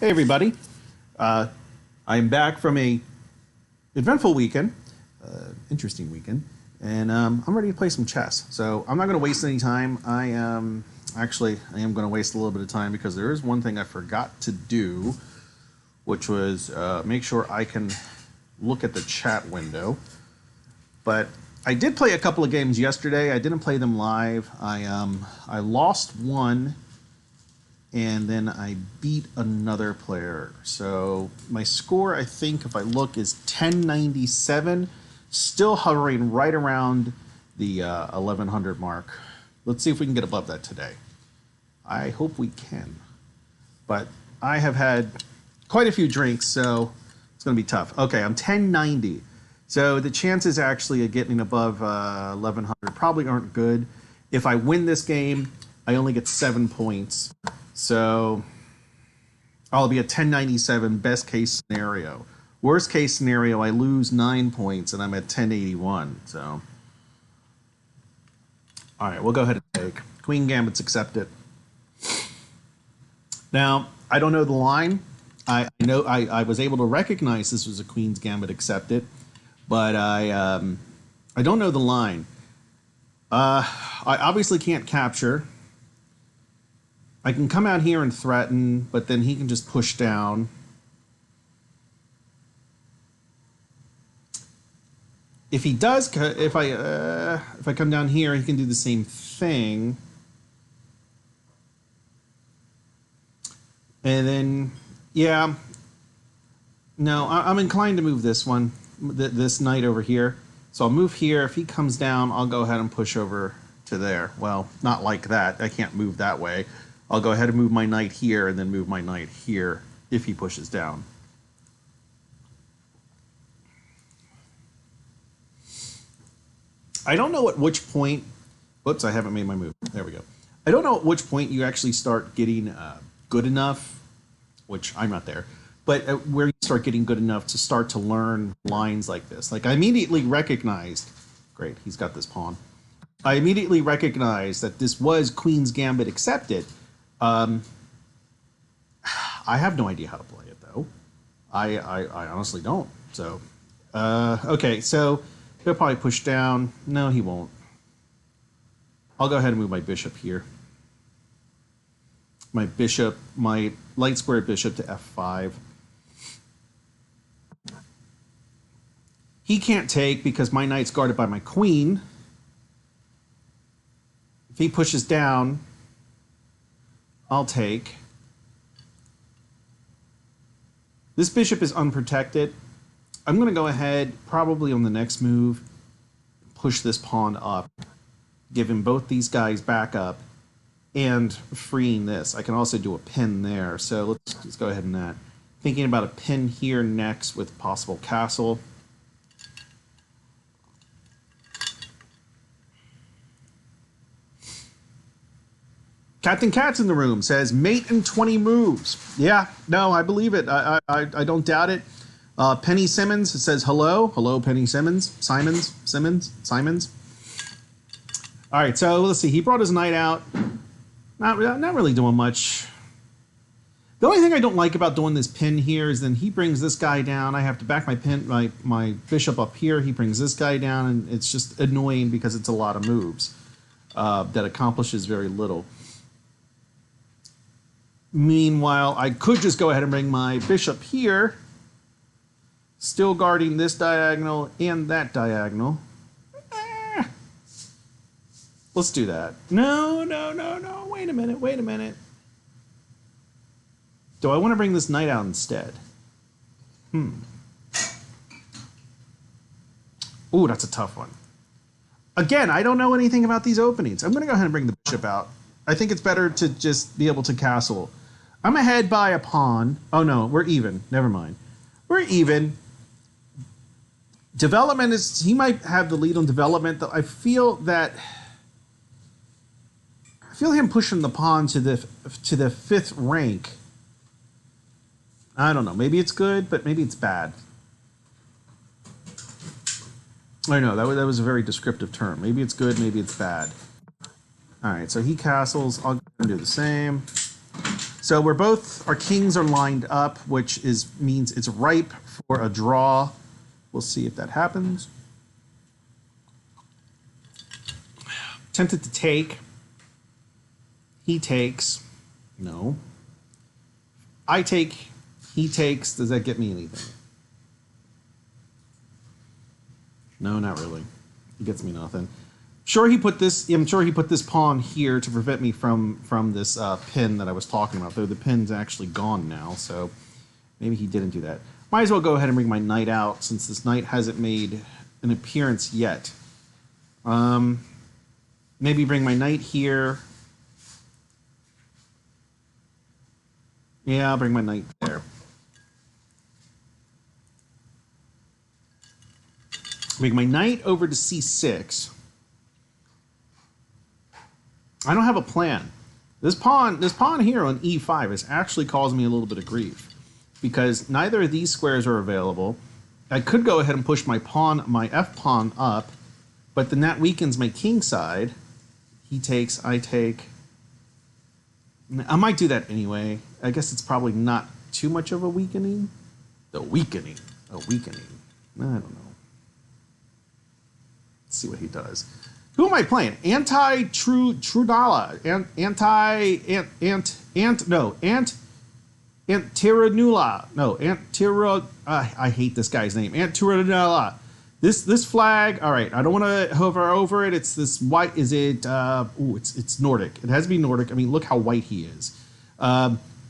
Hey everybody, I'm back from a eventful weekend, interesting weekend, and I'm ready to play some chess. So I'm not going to waste any time. I am going to waste a little bit of time because there is one thing I forgot to do, which was make sure I can look at the chat window. But I did play a couple of games yesterday. I didn't play them live. I lost one and then I beat another player. So my score, I think, if I look, is 1097, still hovering right around the 1100 mark. Let's see if we can get above that today. I hope we can. But I have had quite a few drinks, so it's going to be tough. Okay, I'm 1090. So the chances actually of getting above 1100 probably aren't good. If I win this game, I only get 7 points. So I'll be at 1097, best case scenario. Worst case scenario, I lose 9 points and I'm at 1081. So, all right, we'll go ahead and take. Queen Gambit's accepted. Now, I don't know the line. I know I was able to recognize this was a Queen's Gambit accepted, but I don't know the line. I obviously can't capture. I can come out here and threaten, but then he can just push down. If he does, if I come down here, he can do the same thing. And then, yeah, no, I'm inclined to move this one, this knight over here. So I'll move here. If he comes down, I'll go ahead and push over to there. Well, not like that. I can't move that way. I'll go ahead and move my knight here and then move my knight here if he pushes down. I don't know at which point... Whoops, I haven't made my move. There we go. I don't know at which point you actually start getting good enough, which I'm not there, but where you start getting good enough to start to learn lines like this. Like I immediately recognized... Great, he's got this pawn. I immediately recognized that this was Queen's Gambit accepted. I have no idea how to play it, though. I honestly don't. So, okay, so he'll probably push down. No, he won't. I'll go ahead and move my bishop here. My light squared bishop to f5. He can't take because my knight's guarded by my queen. If he pushes down, I'll take. This bishop is unprotected. I'm going to go ahead, probably on the next move, push this pawn up, giving both these guys back up, and freeing this. I can also do a pin there, so let's go ahead and that. Thinking about a pin here next with possible castle. Captain Cat's in the room, says mate in 20 moves. Yeah, no, I believe it. I don't doubt it. Penny Simmons says hello. Hello, Penny Simmons. Simons. All right, so let's see. He brought his knight out. Not really doing much. The only thing I don't like about doing this pin here is then he brings this guy down. I have to back my bishop up here. He brings this guy down, and it's just annoying because it's a lot of moves that accomplishes very little. Meanwhile, I could just go ahead and bring my bishop here, still guarding this diagonal and that diagonal. Let's do that. No. Wait a minute. Do I want to bring this knight out instead? Ooh, that's a tough one. Again, I don't know anything about these openings. I'm going to go ahead and bring the bishop out. I think it's better to just be able to castle. I'm ahead by a pawn. Oh, no, we're even. Never mind. We're even. Development is... He might have the lead on development, though I feel him pushing the pawn to the 5th rank. I don't know. Maybe it's good, but maybe it's bad. I know, that was a very descriptive term. Maybe it's good, maybe it's bad. All right, so he castles. I'll do the same. So So we're both, our kings are lined up, which means it's ripe for a draw. We'll see if that happens. Tempted to take. He takes. No. I take. He takes. Does that get me anything? No, not really. He gets me nothing. Sure, he put this. I'm sure he put this pawn here to prevent me from this pin that I was talking about. Though the pin's actually gone now, so maybe he didn't do that. Might as well go ahead and bring my knight out since this knight hasn't made an appearance yet. Maybe bring my knight here. Yeah, I'll bring my knight there. Bring my knight over to c6. I don't have a plan. This pawn here on e5 is actually causing me a little bit of grief because neither of these squares are available. I could go ahead and push my f pawn up, but then that weakens my king side. He takes, I take. I might do that anyway. I guess it's probably not too much of a weakening. A weakening. I don't know. Let's see what he does. Who am I playing? Anti-Trudala. Antiranula. No, Antira. I hate this guy's name. Antiranula. This flag. All right, I don't want to hover over it. It's this white. Is it? It's Nordic. It has to be Nordic. I mean, look how white he is.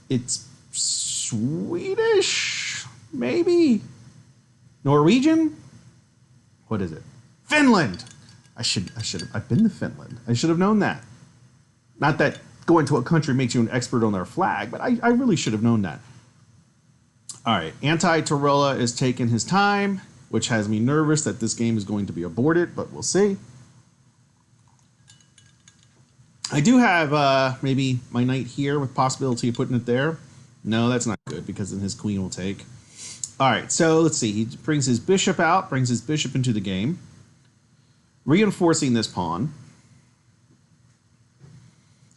It's Swedish, maybe Norwegian. What is it? Finland. I've been to Finland. I should have known that. Not that going to a country makes you an expert on their flag, but I really should have known that. All right, Anti-Tarola is taking his time, which has me nervous that this game is going to be aborted, but we'll see. I do have maybe my knight here with possibility of putting it there. No, that's not good because then his queen will take. All right, so let's see. He brings his bishop out, brings his bishop into the game. Reinforcing this pawn.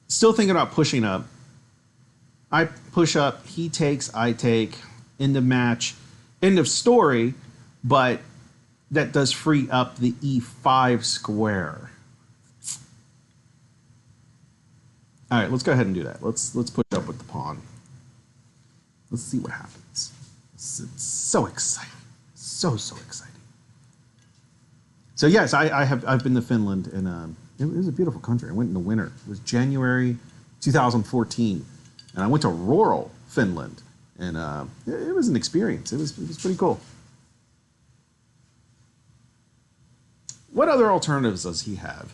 Still thinking about pushing up. I push up, he takes, I take. End of match. End of story, but that does free up the e5 square. All right, let's go ahead and do that. Let's push up with the pawn. Let's see what happens. It's so exciting. So exciting. So yes, I've been to Finland, and it was a beautiful country. I went in the winter. It was January 2014, and I went to rural Finland, and it was an experience. It was pretty cool. What other alternatives does he have?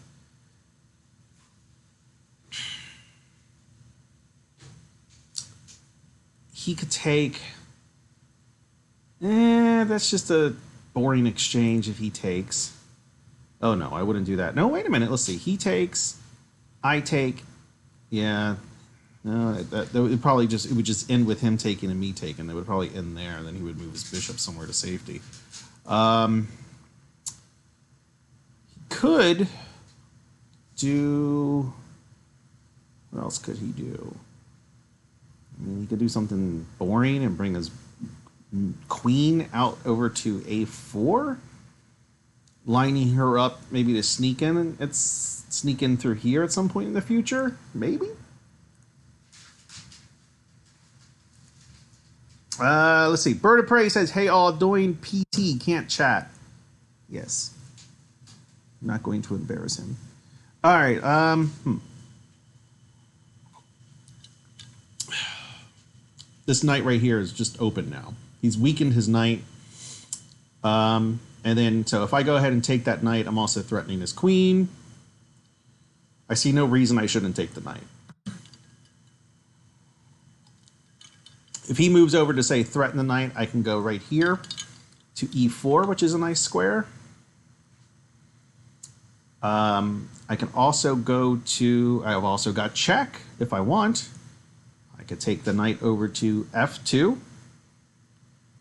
He could take. That's just a boring exchange if he takes. Oh, no, I wouldn't do that. No, wait a minute. Let's see. He takes. I take. Yeah. No, it would just end with him taking and me taking. It would probably end there, and then he would move his bishop somewhere to safety. He could do. What else could he do? I mean, he could do something boring and bring his queen out over to a4. Lining her up maybe to sneak in. Sneak in through here at some point in the future, maybe. Let's see. Bird of Prey says, "Hey, all doing PT can't chat." Yes, I'm not going to embarrass him. All right. This knight right here is just open now. He's weakened his knight. And then, so if I go ahead and take that knight, I'm also threatening his queen. I see no reason I shouldn't take the knight. If he moves over to, say, threaten the knight, I can go right here to e4, which is a nice square. I can also go to, I've also got check if I want. I could take the knight over to f2.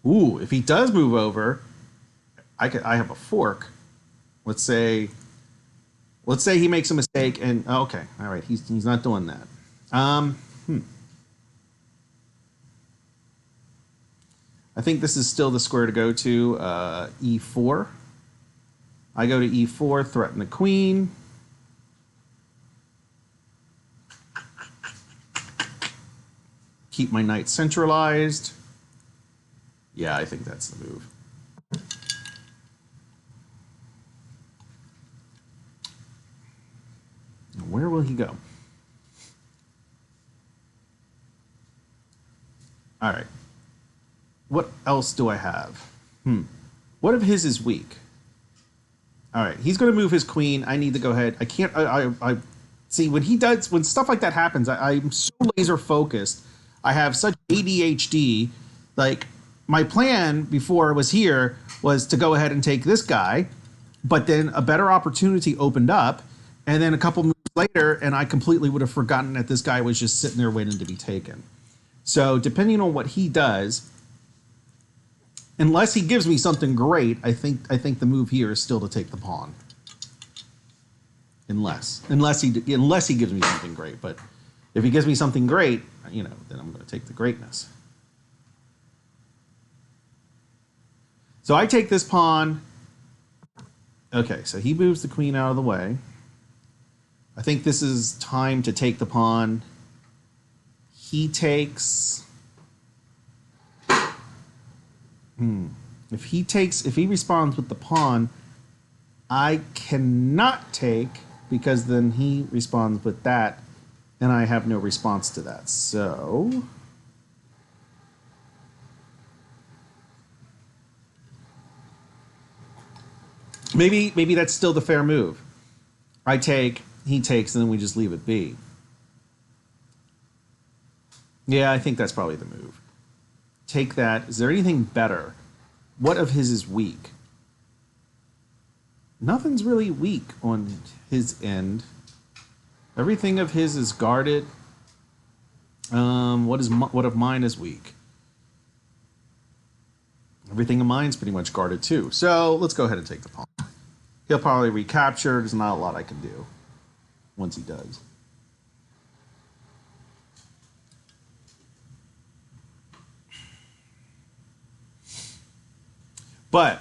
Ooh, if he does move over, I have a fork. Let's say he makes a mistake and okay, all right, he's not doing that. I think this is still the square to go to. E4. I go to E4, threaten the queen. Keep my knight centralized. Yeah, I think that's the move. Where will he go? All right. What else do I have? What if his is weak? All right, he's going to move his queen. I need to go ahead. I can't. I see when he does when stuff like that happens. I'm so laser focused. I have such ADHD. Like my plan before was here was to go ahead and take this guy, but then a better opportunity opened up, and then a couple moves later, and I completely would have forgotten that this guy was just sitting there waiting to be taken. So depending on what he does, unless he gives me something great, I think the move here is still to take the pawn. Unless he gives me something great, but if he gives me something great, then I'm going to take the greatness. So I take this pawn. Okay, so he moves the queen out of the way. I think this is time to take the pawn. He takes. If he responds with the pawn, I cannot take because then he responds with that, and I have no response to that. So maybe that's still the fair move. I take, he takes, and then we just leave it be. Yeah, I think that's probably the move. Take that. Is there anything better? What of his is weak? Nothing's really weak on his end. Everything of his is guarded. What of mine is weak? Everything of mine's pretty much guarded too. So let's go ahead and take the pawn. He'll probably recapture. There's not a lot I can do once he does. But,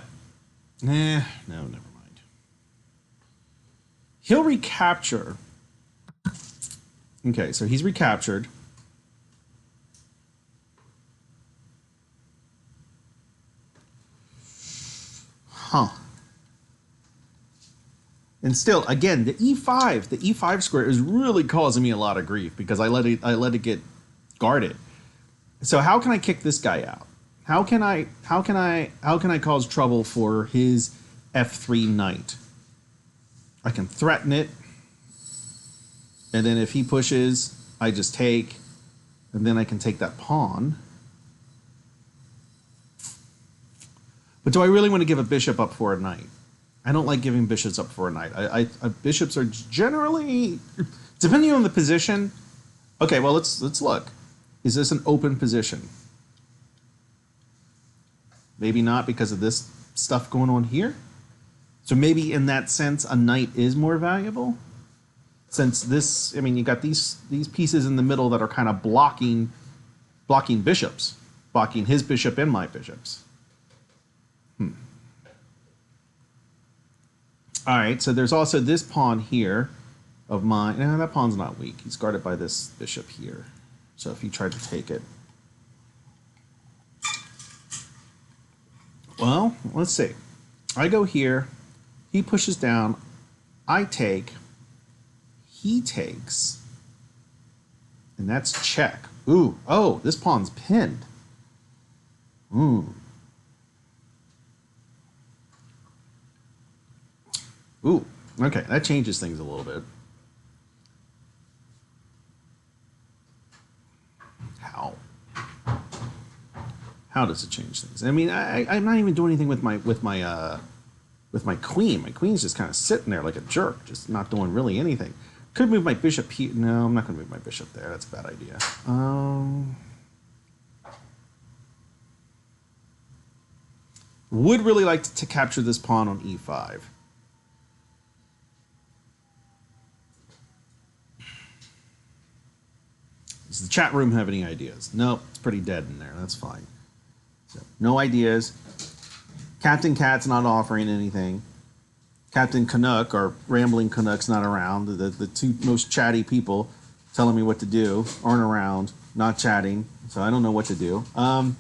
no, never mind. He'll recapture. Okay, so he's recaptured. Huh. And still, again, the E5 square is really causing me a lot of grief because I let it get guarded. So how can I kick this guy out? How can I cause trouble for his F3 knight? I can threaten it, and then if he pushes, I just take, and then I can take that pawn. But do I really want to give a bishop up for a knight? I don't like giving bishops up for a knight. Bishops are generally, depending on the position. Okay, well let's look. Is this an open position? Maybe not because of this stuff going on here. So maybe in that sense, a knight is more valuable. Since this, you got these pieces in the middle that are kind of blocking bishops, blocking his bishop and my bishops. All right, so there's also this pawn here of mine. No, that pawn's not weak. He's guarded by this bishop here. So if he tried to take it. Well, let's see. I go here. He pushes down. I take. He takes. And that's check. Ooh. Oh, this pawn's pinned. Ooh. Ooh. Okay, that changes things a little bit. How does it change things? I'm not even doing anything with my queen. My queen's just kind of sitting there like a jerk, just not doing really anything. Could move my bishop here. No, I'm not going to move my bishop there. That's a bad idea. Would really like to capture this pawn on e5. Does the chat room have any ideas? Nope, it's pretty dead in there. That's fine. So, no ideas. Captain Cat's not offering anything. Captain Canuck or Rambling Canuck's not around. The two most chatty people telling me what to do aren't around, not chatting. So I don't know what to do. I'm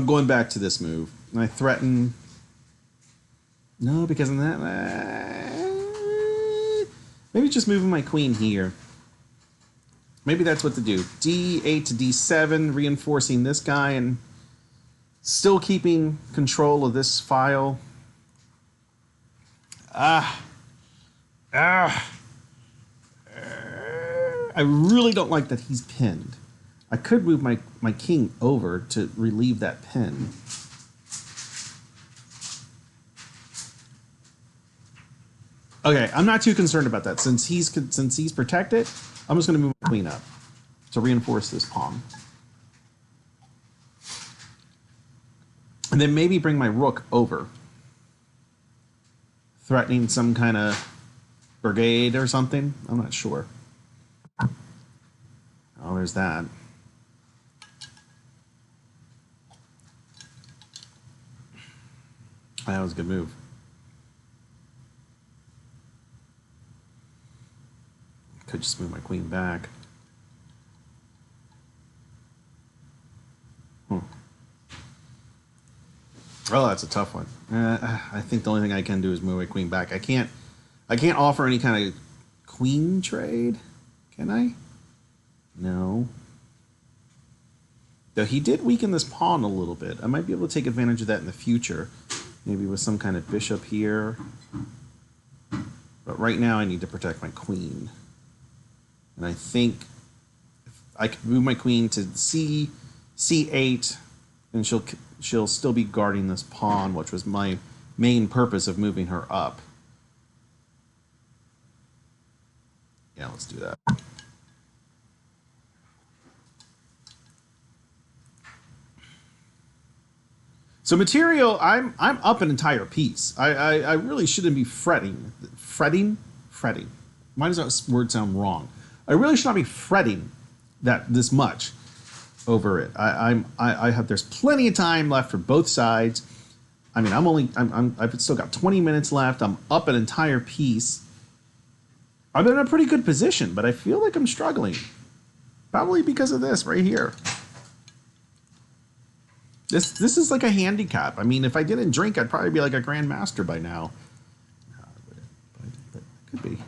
going back to this move. I threaten. No, because of that. Maybe just moving my queen here. Maybe that's what to do. D8 to D7, reinforcing this guy and still keeping control of this file. I really don't like that he's pinned. I could move my king over to relieve that pin. Okay, I'm not too concerned about that. Since he's protected, I'm just going to move my queen up to reinforce this pawn. And then maybe bring my rook over, threatening some kind of brigade or something. I'm not sure. Oh, there's that. That was a good move. Could just move my queen back. Oh, that's a tough one. I think the only thing I can do is move my queen back. I can't offer any kind of queen trade. Can I? No. Though he did weaken this pawn a little bit. I might be able to take advantage of that in the future. Maybe with some kind of bishop here. But right now I need to protect my queen. And I think if I could move my queen to C8, and she'll still be guarding this pawn, which was my main purpose of moving her up. Yeah, let's do that. So material, I'm up an entire piece. I really shouldn't be fretting. Fretting? Why does that word sound wrong? I really should not be fretting this much over it. There's plenty of time left for both sides. I mean, I've still got 20 minutes left. I'm up an entire piece. I'm in a pretty good position, but I feel like I'm struggling. Probably because of this right here. This is like a handicap. I mean, if I didn't drink, I'd probably be like a grandmaster by now. But could be.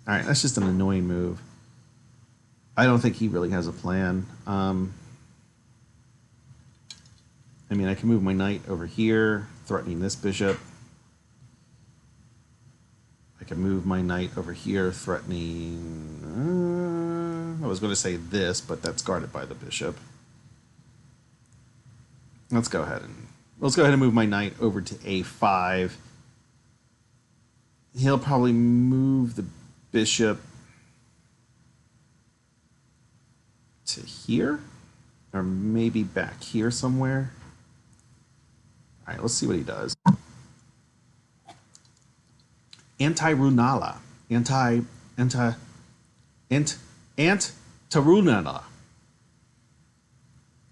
All right, that's just an annoying move. I don't think he really has a plan. I mean, I can move my knight over here, threatening this bishop. I can move my knight over here, threatening... I was going to say this, but that's guarded by the bishop. Let's go ahead and move my knight over to A5. He'll probably move the bishop to here, or maybe back here somewhere. All right, let's see what he does. Anti-Runala. Anti-Runala.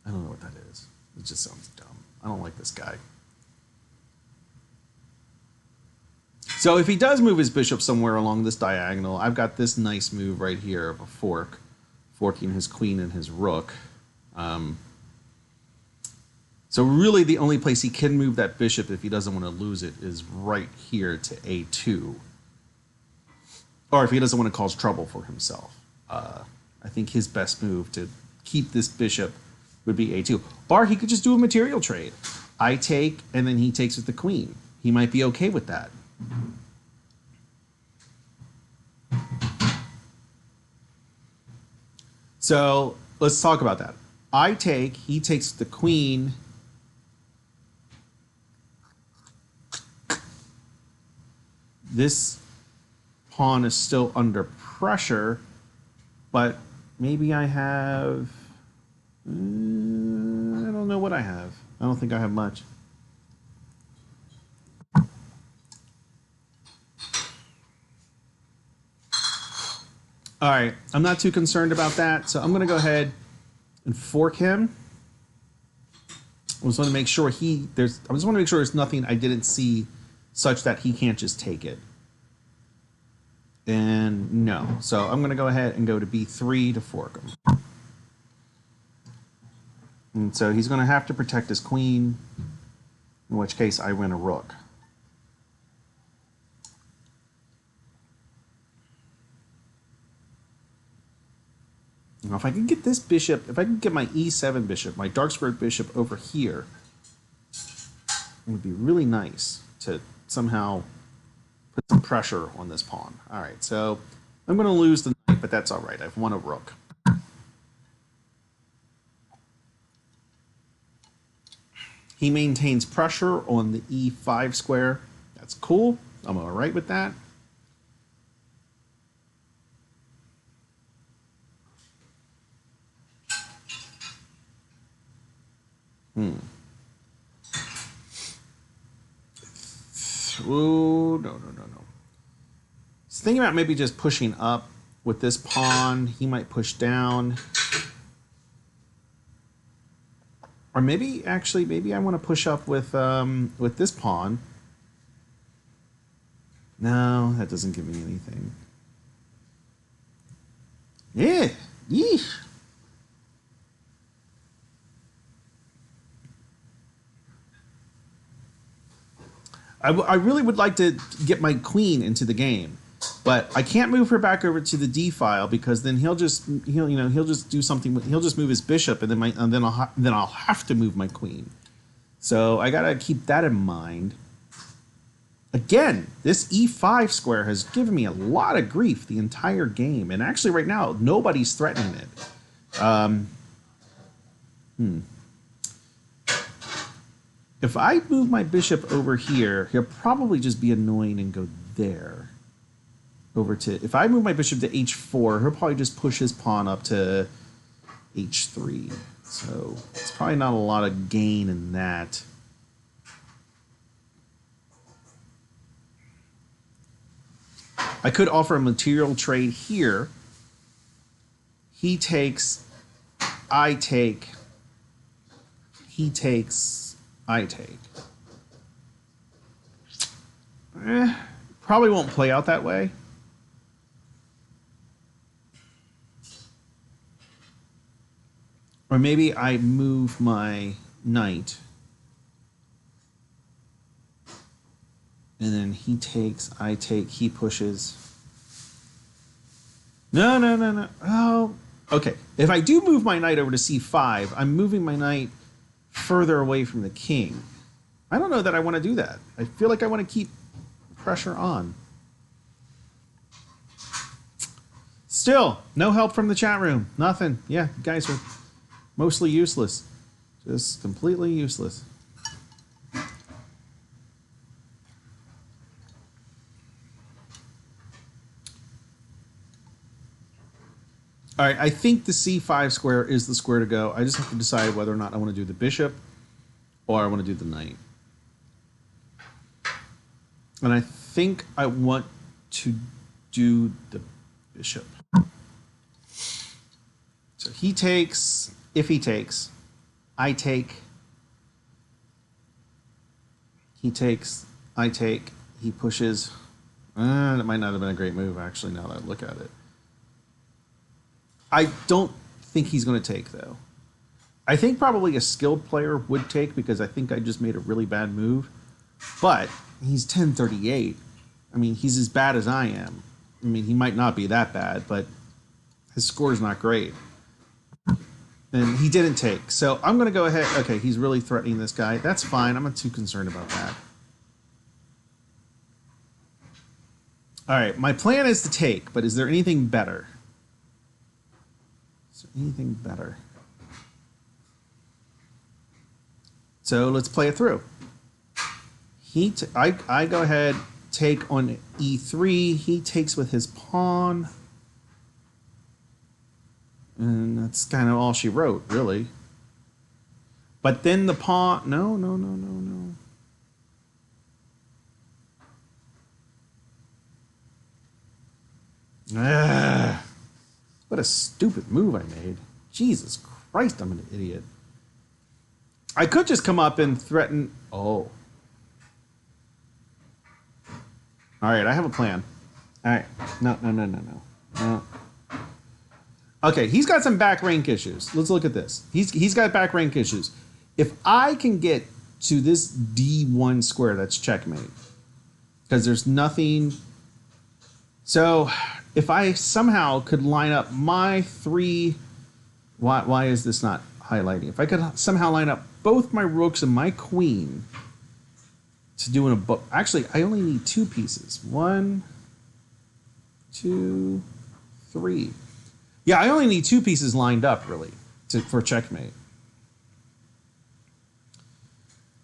I don't know what that is. It just sounds dumb. I don't like this guy. So if he does move his bishop somewhere along this diagonal, I've got this nice move right here of a fork, forking his queen and his rook. So really the only place he can move that bishop if he doesn't want to lose it is right here to A2. Or if he doesn't want to cause trouble for himself. I think his best move to keep this bishop would be A2. Or he could just do a material trade. I take, and then he takes with the queen. He might be okay with that. So let's talk about that. I take, he takes the queen. This pawn is still under pressure, but maybe I have... I don't know what I have. I don't think I have much. All right, I'm not too concerned about that, so I'm going to go ahead and fork him. I just want to make sure I just want to make sure there's nothing I didn't see such that he can't just take it. And no. So I'm going to go ahead and go to B3 to fork him. And so he's going to have to protect his queen, in which case I win a rook. Now, if I can get this bishop, if I can get my E7 bishop, my dark squared bishop over here, it would be really nice to somehow put some pressure on this pawn. All right, so I'm going to lose the knight, but that's all right. I've won a rook. He maintains pressure on the E5 square. That's cool. I'm all right with that. Ooh, no. He's thinking about maybe just pushing up with this pawn. He might push down. Or maybe I want to push up with this pawn. No, that doesn't give me anything. Yeah, yeesh. I really would like to get my queen into the game, but I can't move her back over to the D file because then he'll just do something. He'll just move his bishop, and then I'll have to move my queen. So I gotta keep that in mind. Again, this E5 square has given me a lot of grief the entire game, and actually right now nobody's threatening it. If I move my bishop over here, he'll probably just be annoying and go there. If I move my bishop to H4, he'll probably just push his pawn up to H3. So it's probably not a lot of gain in that. I could offer a material trade here. He takes, I take, he takes, I take. Probably won't play out that way. Or maybe I move my knight. And then he takes, I take, he pushes. No. Oh, okay. If I do move my knight over to C5, I'm moving my knight further away from the king. I don't know that I want to do that. I feel like I want to keep pressure on. Still, no help from the chat room. Nothing. Yeah, you guys are mostly useless. Just completely useless. All right, I think the C5 square is the square to go. I just have to decide whether or not I want to do the bishop or I want to do the knight. And I think I want to do the bishop. So he takes, if he takes, I take, he takes, I take, he pushes. That might not have been a great move, actually, now that I look at it. I don't think he's going to take, though. I think probably a skilled player would take because I think I just made a really bad move. But he's 1038. I mean, he's as bad as I am. I mean, he might not be that bad, but his score is not great. And he didn't take. So I'm going to go ahead. Okay, he's really threatening this guy. That's fine. I'm not too concerned about that. All right, my plan is to take, but is there anything better? Is there anything better? So let's play it through. I go ahead, take on E3. He takes with his pawn. And that's kind of all she wrote, really. But then the pawn... No. What a stupid move I made. Jesus Christ, I'm an idiot. I could just come up and threaten... Oh. All right, I have a plan. All right. No. Okay, he's got some back rank issues. Let's look at this. He's got back rank issues. If I can get to this D1 square, that's checkmate. Because there's nothing... So, if I somehow could line up my three... Why is this not highlighting? If I could somehow line up both my rooks and my queen to do an... Actually, I only need two pieces. 1, 2, 3. Yeah, I only need two pieces lined up, really, for checkmate.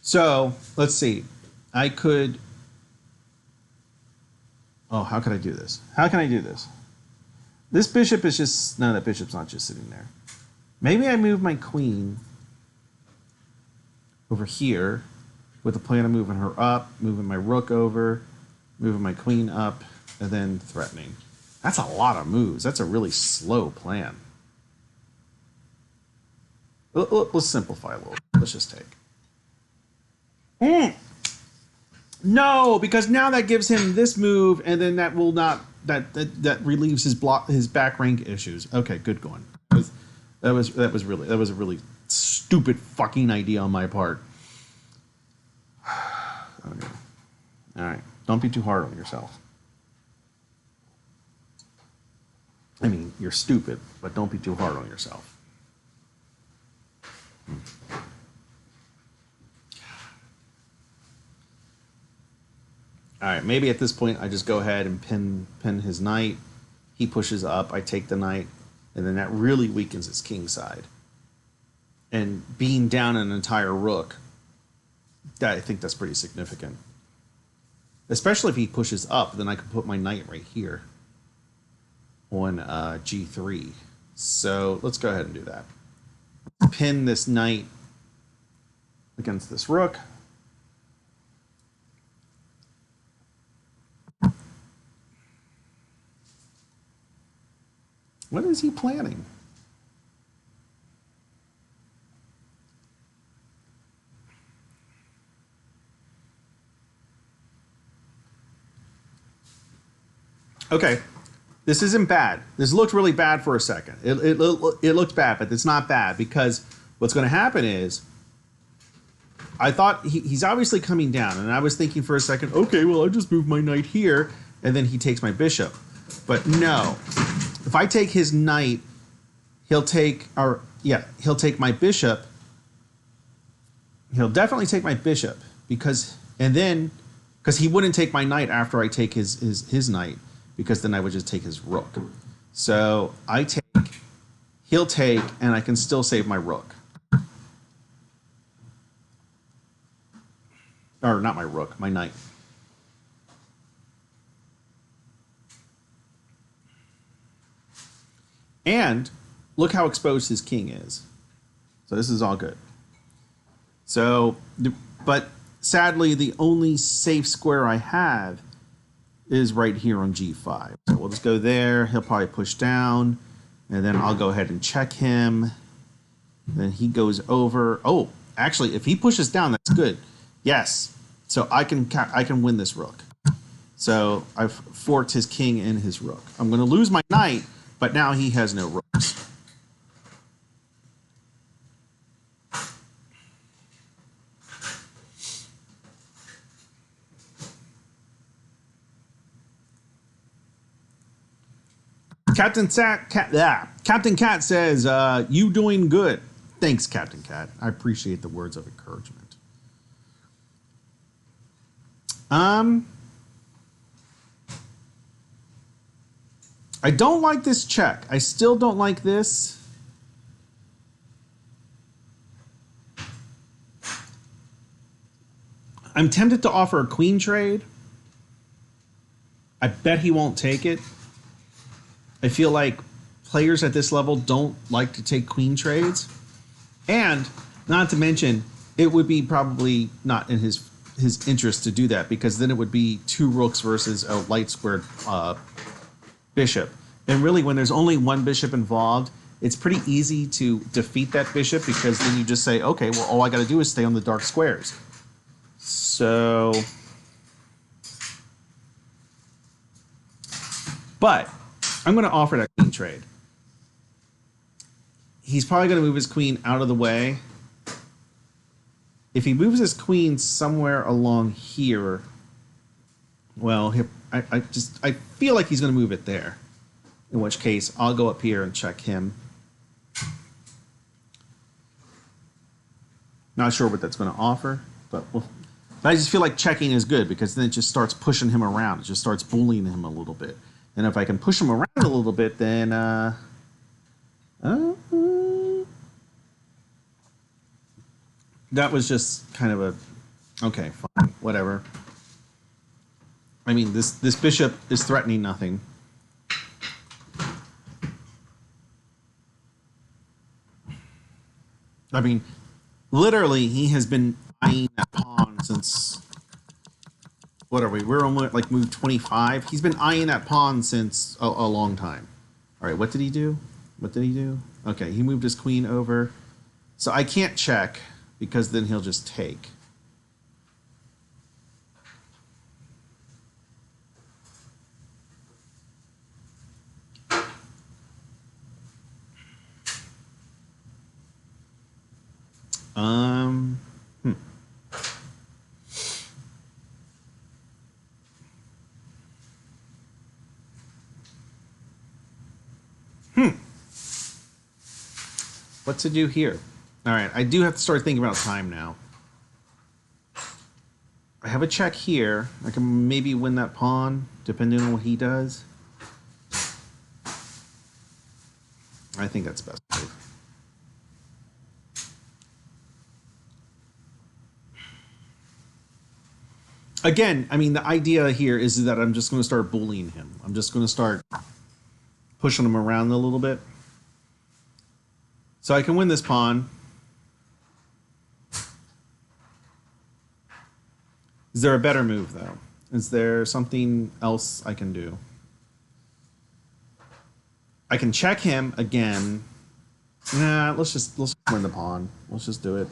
So, let's see. I could... Oh, how can I do this? How can I do this? This bishop is just... No, that bishop's not just sitting there. Maybe I move my queen over here with the plan of moving her up, moving my rook over, moving my queen up, and then threatening. That's a lot of moves. That's a really slow plan. Let's simplify a little. Let's just take. No, because now that gives him this move, and then that will not... That relieves his back rank issues. Okay, good going. That was a really stupid fucking idea on my part. Okay. All right. Don't be too hard on yourself. I mean, you're stupid, but don't be too hard on yourself. All right. Maybe at this point, I just go ahead and pin his knight. He pushes up. I take the knight. And then that really weakens his king side. And being down an entire rook, I think that's pretty significant. Especially if he pushes up, then I can put my knight right here on G3. So let's go ahead and do that. Pin this knight against this rook. What is he planning? Okay, this isn't bad. This looked really bad for a second. It looked bad, but it's not bad because what's going to happen is I thought he's obviously coming down, and I was thinking for a second, okay, well, I'll just move my knight here, and then he takes my bishop. But no. If I take his knight, he'll take my bishop. He'll definitely take my bishop because he wouldn't take my knight after I take his knight, because then I would just take his rook. So he'll take, and I can still save my rook. Or not my rook, my knight. And look how exposed his king is. So this is all good. So, but sadly, the only safe square I have is right here on G5. So we'll just go there. He'll probably push down, and then I'll go ahead and check him. Then he goes over. Oh, actually, if he pushes down, that's good. Yes. So I can win this rook. So I've forked his king and his rook. I'm going to lose my knight, but now he has no rooks. Captain Cat says, you doing good. Thanks, Captain Cat. I appreciate the words of encouragement. I don't like this check. I still don't like this. I'm tempted to offer a queen trade. I bet he won't take it. I feel like players at this level don't like to take queen trades. And not to mention, it would be probably not in his interest to do that, because then it would be two rooks versus a light squared bishop. And really, when there's only one bishop involved, it's pretty easy to defeat that bishop because then you just say, okay, well, all I got to do is stay on the dark squares. So, but I'm going to offer that queen trade. He's probably going to move his queen out of the way. If he moves his queen somewhere along here, well, I feel like he's going to move it there. In which case, I'll go up here and check him. Not sure what that's going to offer, but I just feel like checking is good because then it just starts pushing him around. It just starts bullying him a little bit. And if I can push him around a little bit, then that was just kind of a okay, fine, whatever. I mean, this bishop is threatening nothing. I mean, literally, he has been eyeing that pawn since. What are we? We're almost like move 25. He's been eyeing that pawn since a long time. All right, what did he do? What did he do? Okay, he moved his queen over. So I can't check because then he'll just take. Hmm. What to do here? All right, I do have to start thinking about time now. I have a check here. I can maybe win that pawn, depending on what he does. I think that's best move. Again, I mean, the idea here is that I'm just going to start bullying him. I'm just going to start pushing him around a little bit. So I can win this pawn. Is there a better move, though? Is there something else I can do? I can check him again. Nah, let's just win the pawn. Let's just do it.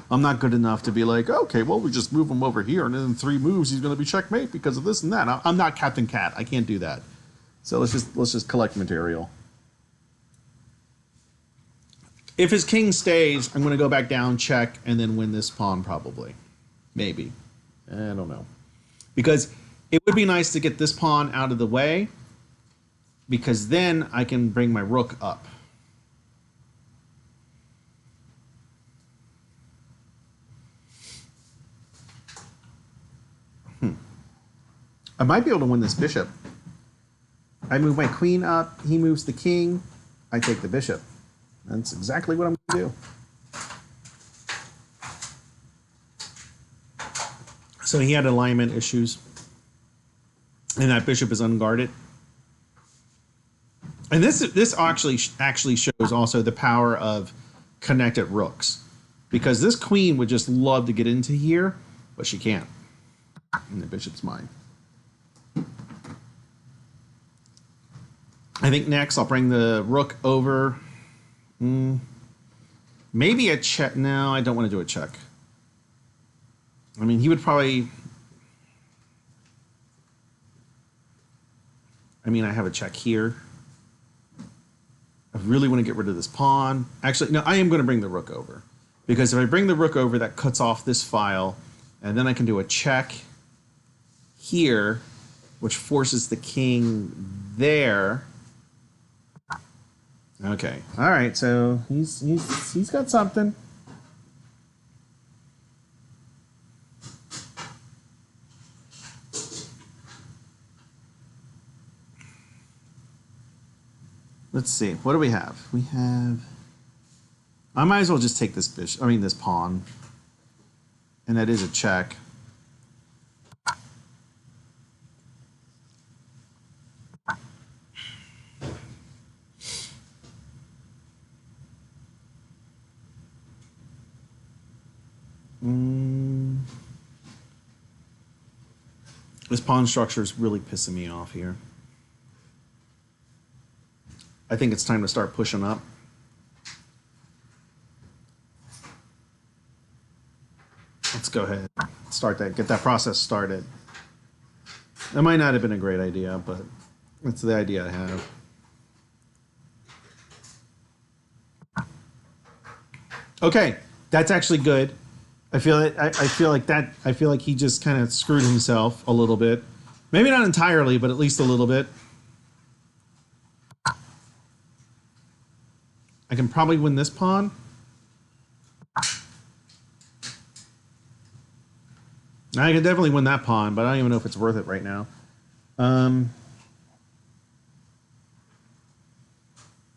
I'm not good enough to be like, okay, well, we just move him over here, and then in 3 moves he's going to be checkmate because of this and that. I'm not Captain Cat. I can't do that. So let's just collect material. If his king stays, I'm going to go back down, check, and then win this pawn probably. Maybe. I don't know. Because it would be nice to get this pawn out of the way because then I can bring my rook up. I might be able to win this bishop. I move my queen up, he moves the king, I take the bishop. That's exactly what I'm going to do. So he had alignment issues, and that bishop is unguarded. And this actually shows also the power of connected rooks, because this queen would just love to get into here, but she can't. And the bishop's mine. I think next I'll bring the rook over. Maybe a check. No, I don't want to do a check. I mean, he would probably... I mean, I have a check here. I really want to get rid of this pawn. Actually, no, I am going to bring the rook over. Because if I bring the rook over, that cuts off this file. And then I can do a check here, which forces the king there. Okay. All right. So he's got something. Let's see. What do we have? We have. I might as well just take this bishop. I mean, this pawn. And that is a check. This pawn structure is really pissing me off here. I think it's time to start pushing up. Let's go ahead, start that, get that process started. That might not have been a great idea, but it's the idea I have. Okay, that's actually good. I feel it. I feel like that. I feel like he just kind of screwed himself a little bit. Maybe not entirely, but at least a little bit. I can probably win this pawn. I can definitely win that pawn, but I don't even know if it's worth it right now.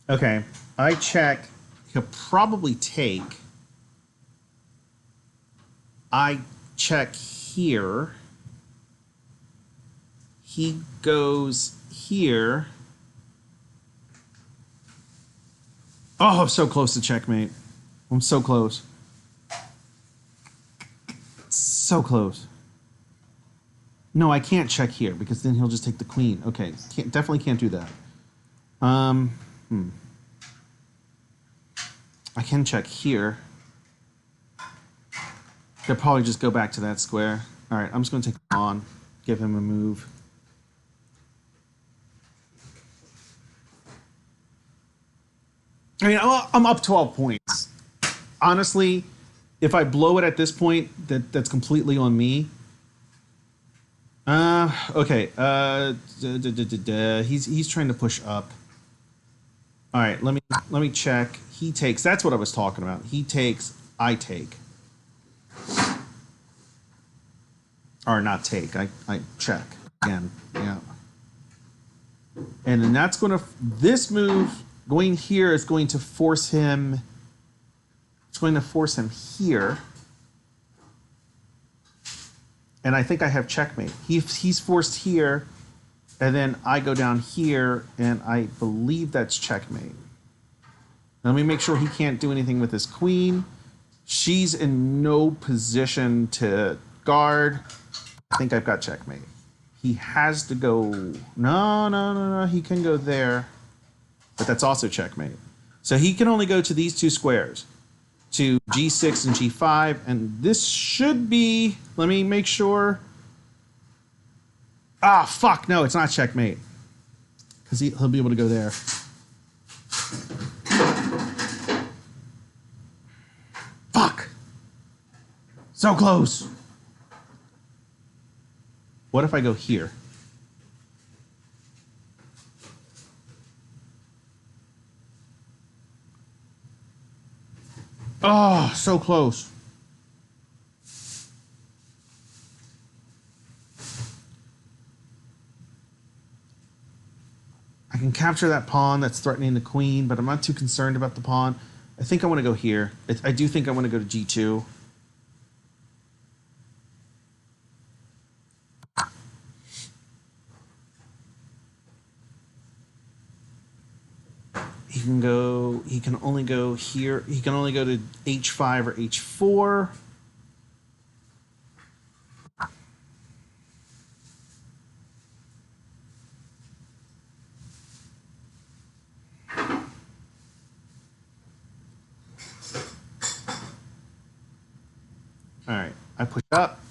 Okay, I check. He'll probably take. I check here. He goes here. Oh, I'm so close to checkmate. I'm so close. So close. No, I can't check here because then he'll just take the queen. Okay, definitely can't do that. I can check here. They'll probably just go back to that square. All right, I'm just going to take the pawn, give him a move. I mean, I'm up 12 points. Honestly, if I blow it at this point, that's completely on me. Okay. He's trying to push up. All right, let me check. He takes. That's what I was talking about. He takes. I take. Or not take. I check again. Yeah. And then that's going to. This move going here is going to force him. It's going to force him here. And I think I have checkmate. He's forced here, and then I go down here, and I believe that's checkmate. Let me make sure he can't do anything with his queen. She's in no position to guard. I think I've got checkmate. He has to go... No. He can go there, but that's also checkmate. So he can only go to these two squares, to G6 and G5, and this should be, let me make sure. Ah, fuck, no, it's not checkmate. Because he'll be able to go there. Fuck. So close. What if I go here? Oh, so close. I can capture that pawn that's threatening the queen, but I'm not too concerned about the pawn. I think I want to go here. I do think I want to go to G2. He can only go here. He can only go to H5 or H4. All right, I push up.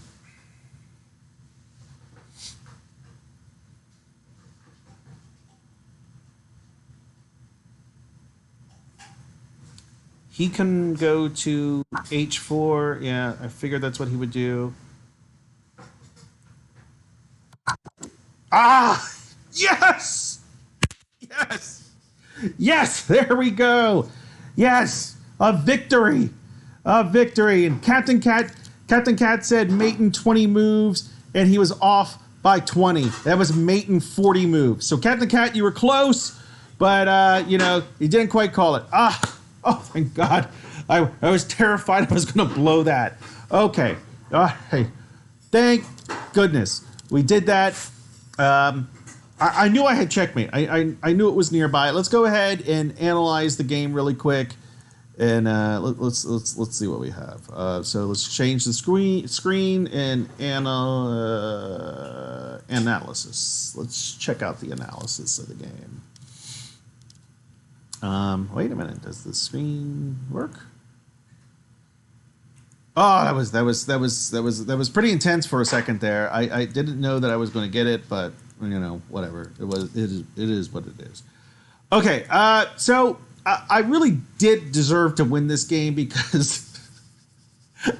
He can go to H4. Yeah, I figured that's what he would do. Ah! Yes! Yes! Yes! There we go! Yes! A victory! A victory! And Captain Cat said mate in 20 moves, and he was off by 20. That was mate in 40 moves. So Captain Cat, you were close, but you didn't quite call it. Oh, thank God. I was terrified I was going to blow that. Okay. Hey, thank goodness. We did that. I knew I had checkmate. I knew it was nearby. Let's go ahead and analyze the game really quick. And let's see what we have. So let's change the screen and analysis. Let's check out the analysis of the game. Wait a minute. Does the screen work? Oh, that was pretty intense for a second there. I didn't know that I was going to get it, but whatever. It is what it is. Okay, so I really did deserve to win this game because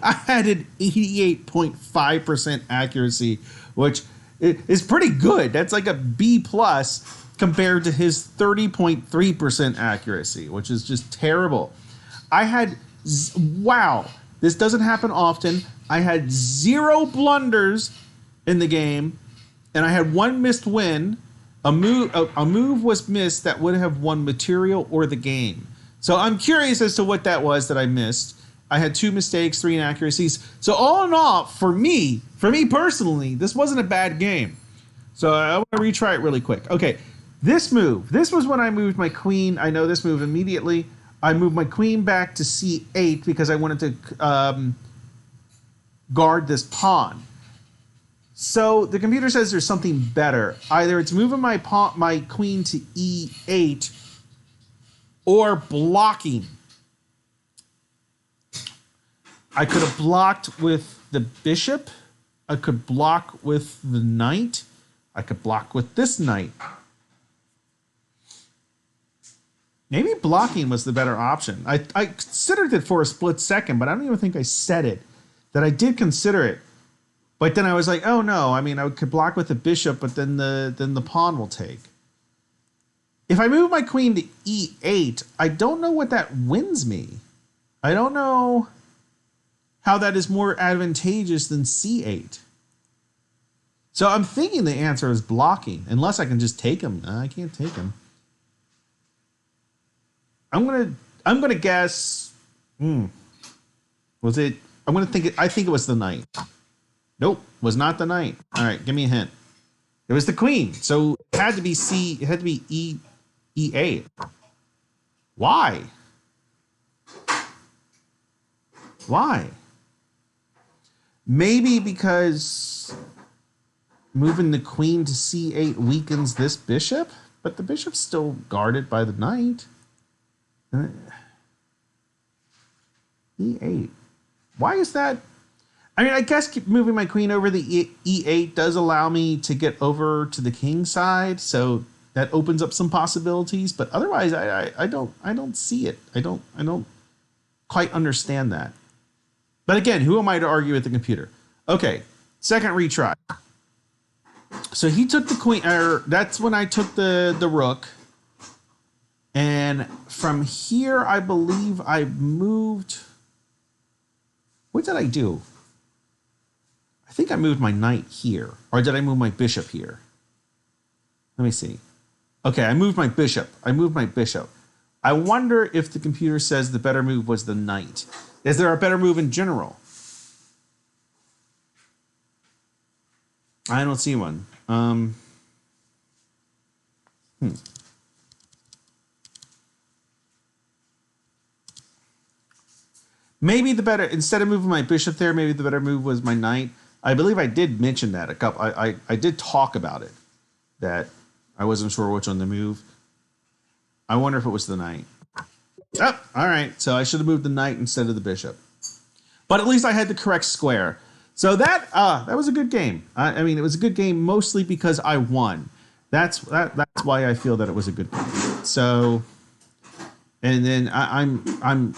I had an 88.5% accuracy, which is pretty good. That's like a B plus compared to his 30.3% accuracy, which is just terrible. I had, wow, this doesn't happen often. I had 0 blunders in the game, and I had 1 missed win. A move was missed that would have won material or the game. So I'm curious as to what that was that I missed. I had 2 mistakes, 3 inaccuracies. So all in all, for me personally, this wasn't a bad game. So I want to retry it really quick. Okay, this move. This was when I moved my queen. I know this move immediately. I moved my queen back to c8 because I wanted to guard this pawn. So the computer says there's something better. Either it's moving my queen to e8 or blocking. I could have blocked with the bishop. I could block with the knight. I could block with this knight. Maybe blocking was the better option. I considered it for a split second, but I don't even think I said it. That I did consider it. But then I was like, oh no, I mean, I could block with the bishop, but then the pawn will take. If I move my queen to e8, I don't know what that wins me. I don't know how that is more advantageous than c8. So I'm thinking the answer is blocking, unless I can just take him. I can't take him. I'm gonna guess. Was it? I think it was the knight. Nope, was not the knight. All right, give me a hint. It was the queen. So it had to be C. It had to be E8. Why? Why? Maybe because moving the queen to c8 weakens this bishop, but the bishop's still guarded by the knight. E8. Why is that? I mean, I guess moving my queen over the E8 does allow me to get over to the king side, so that opens up some possibilities. But otherwise, I don't see it. I don't quite understand that. But again, who am I to argue with the computer? Okay, second retry. So he took the queen. That's when I took the rook. And from here, I believe I moved. What did I do? I think I moved my knight here. Or did I move my bishop here? Let me see. Okay, I moved my bishop. I wonder if the computer says the better move was the knight. Is there a better move in general? I don't see one. Maybe the better, instead of moving my bishop there, maybe the better move was my knight. I believe I did mention that a couple. I did talk about it, that I wasn't sure which one to move. I wonder if it was the knight. Oh, all right. So I should have moved the knight instead of the bishop. But at least I had the correct square. So that was a good game. I mean, it was a good game mostly because I won. That's why I feel that it was a good game. So, and then I'm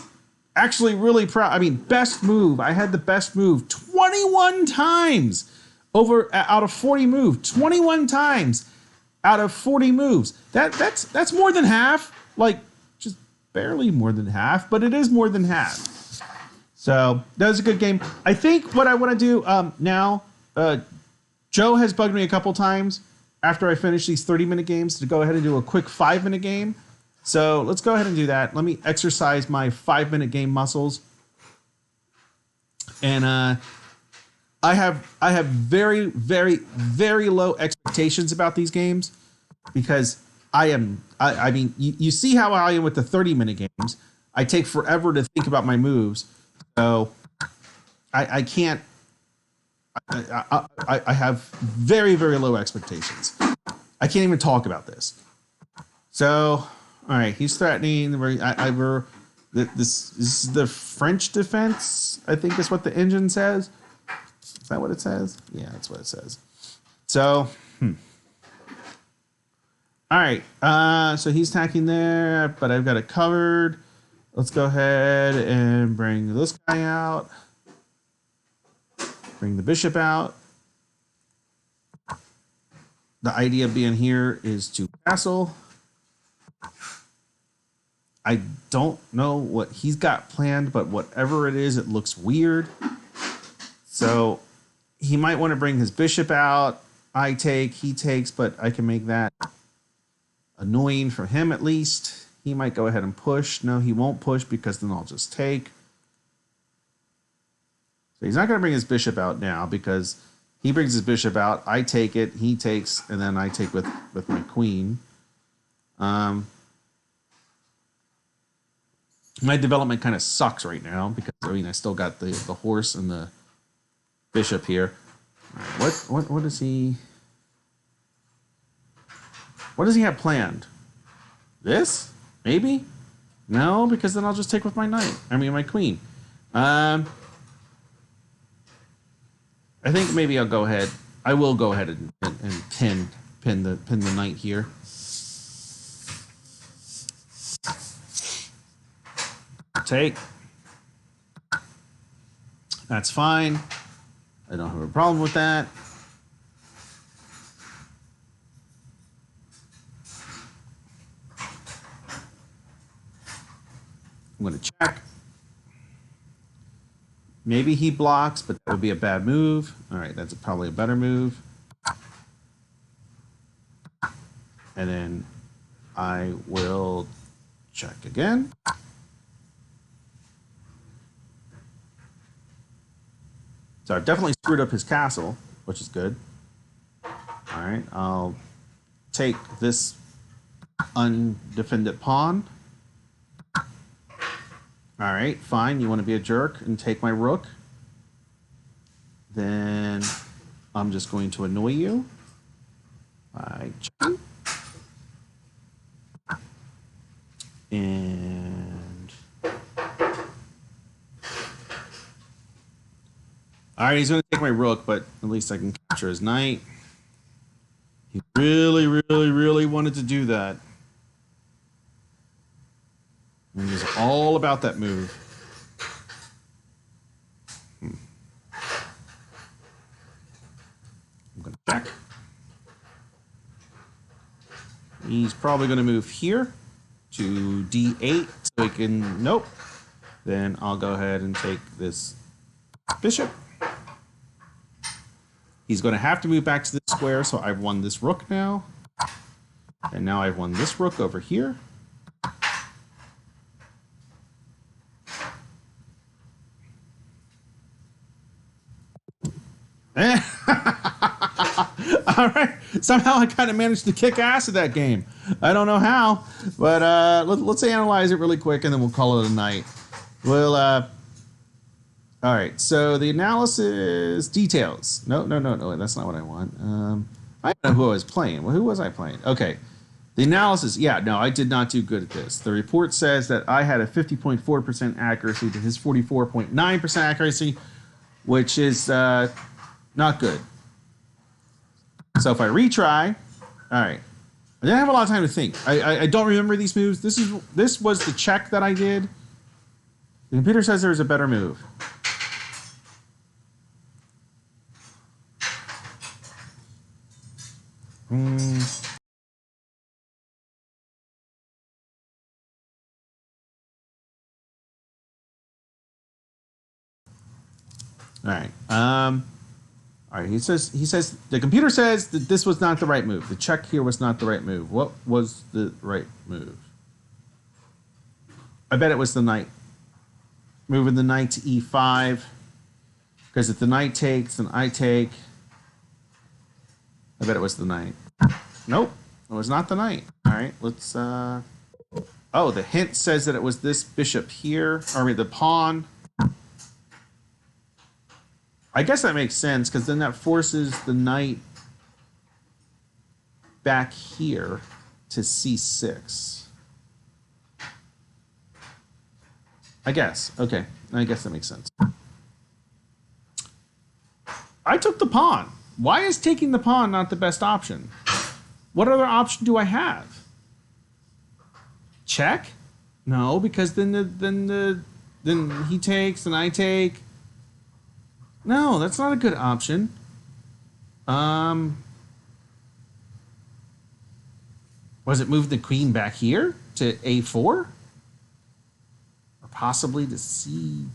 actually really proud. I mean, best move. I had the best move 21 times out of 40 moves. 21 times out of 40 moves. That's more than half. Like, just barely more than half, but it is more than half. So that was a good game. I think what I want to do now, Joe has bugged me a couple times after I finish these 30-minute games to go ahead and do a quick 5-minute game. So let's go ahead and do that. Let me exercise my 5-minute game muscles. And I have very, very, very low expectations about these games because I mean, you see how I am with the 30-minute games. I take forever to think about my moves. So I can't. I have very, very low expectations. I can't even talk about this. So All right, he's threatening. This is the French defense, I think is what the engine says. Is that what it says? Yeah, that's what it says. So, all right. So he's attacking there, but I've got it covered. Let's go ahead and bring this guy out. Bring the bishop out. The idea of being here is to castle. I don't know what he's got planned, but whatever it is, it looks weird. So he might want to bring his bishop out. I take, he takes, but I can make that annoying for him at least. He might go ahead and push. No, he won't push because then I'll just take. So he's not going to bring his bishop out now because he brings his bishop out. I take it, he takes, and then I take with my queen. My development kind of sucks right now because I still got the horse and the bishop here. What does he have planned? This? Maybe? No, because then I'll just take with my knight. I mean my queen. I think maybe I'll go ahead. I will go ahead and pin the knight here. Take. That's fine. I don't have a problem with that. I'm going to check. Maybe he blocks, but that would be a bad move. All right, that's probably a better move. And then I will check again. So I've definitely screwed up his castle, which is good. All right, I'll take this undefended pawn. All right, fine. You want to be a jerk and take my rook? Then I'm just going to annoy you by checking. And all right, he's going to take my rook, but at least I can capture his knight. He really, really, really wanted to do that. And he was all about that move. I'm going to check. He's probably going to move here to d8 so he can... Nope. Then I'll go ahead and take this bishop. He's going to have to move back to this square, so I've won this rook now. And now I've won this rook over here. All right. Somehow I kind of managed to kick ass at that game. I don't know how, but let's analyze it really quick, and then we'll call it a night. We'll... All right, so the analysis details. No, that's not what I want. I don't know who I was playing. Well, who was I playing? Okay, the analysis. Yeah, no, I did not do good at this. The report says that I had a 50.4% accuracy to his 44.9% accuracy, which is not good. So if I retry, all right, I didn't have a lot of time to think. I don't remember these moves. This was the check that I did. The computer says there was a better move. All right. All right. He says the computer says that this was not the right move. The check here was not the right move. What was the right move? I bet it was the knight. Moving the knight to e5. Because if the knight takes, then I take. I bet it was the knight. Nope. It was not the knight. All right. Let's. Oh, the hint says that it was this bishop here. Or the pawn. I guess that makes sense, because then that forces the knight back here to c6. I guess. Okay. I guess that makes sense. I took the pawn. Why is taking the pawn not the best option? What other option do I have? Check? No, because then he takes and I take. No, that's not a good option. Was it move the queen back here to a4? Or possibly to c4?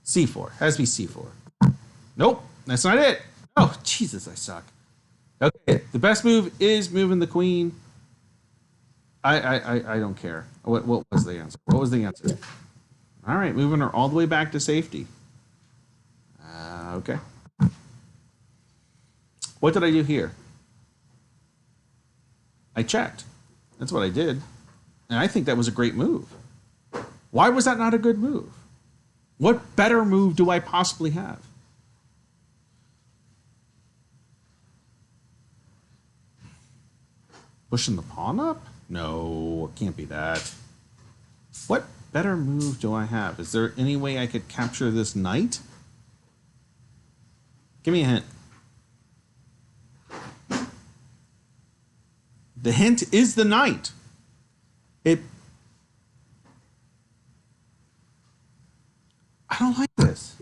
c4. Has to be c4. Nope, that's not it. Oh, Jesus, I suck. Okay, the best move is moving the queen. I don't care. What was the answer? What was the answer? All right, moving her all the way back to safety. Okay. What did I do here? I checked. That's what I did. And I think that was a great move. Why was that not a good move? What better move do I possibly have? Pushing the pawn up? No, it can't be that. What better move do I have? Is there any way I could capture this knight? Give me a hint. The hint is the knight. I don't like this.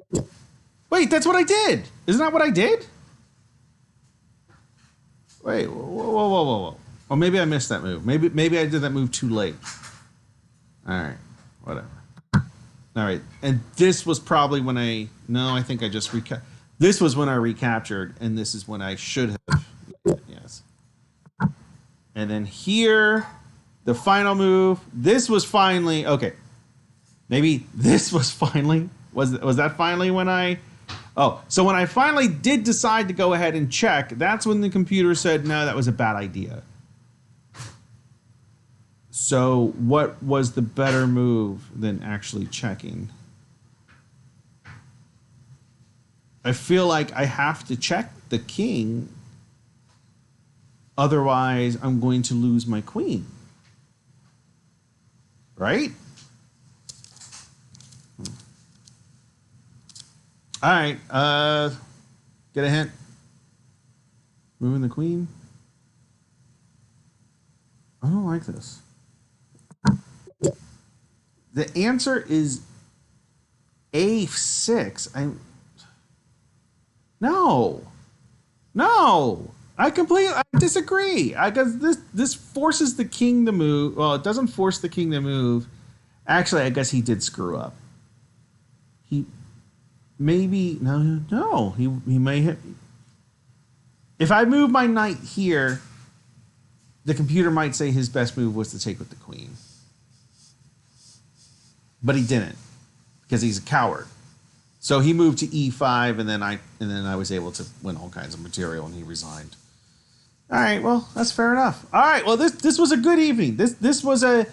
Wait, that's what I did. Isn't that what I did? Wait, whoa. Oh, maybe I missed that move. Maybe I did that move too late. All right, whatever. All right, and this was probably when I think I just this was when I recaptured, and this is when I should have. Yes. And then here, the final move. This was finally okay. Maybe this was finally was that finally when I. Oh, so when I finally did decide to go ahead and check, that's when the computer said, no, that was a bad idea. So what was the better move than actually checking? I feel like I have to check the king. Otherwise, I'm going to lose my queen. Right? All right, get a hint. Moving the queen. I don't like this. The answer is a6. No. I disagree. Because this forces the king to move. Well, it doesn't force the king to move. Actually, I guess he did screw up. Maybe no. He may have. If I move my knight here, the computer might say his best move was to take with the queen, but he didn't because he's a coward. So he moved to e5, and then I was able to win all kinds of material, and he resigned. All right, well that's fair enough. All right, well this was a good evening. This was a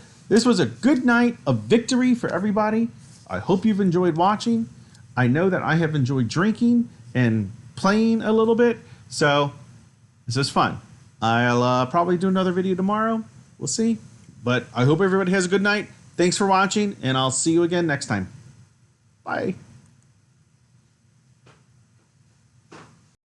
good night of victory for everybody. I hope you've enjoyed watching. I know that I have enjoyed drinking and playing a little bit, so this is fun. I'll probably do another video tomorrow. We'll see. But I hope everybody has a good night. Thanks for watching, and I'll see you again next time. Bye.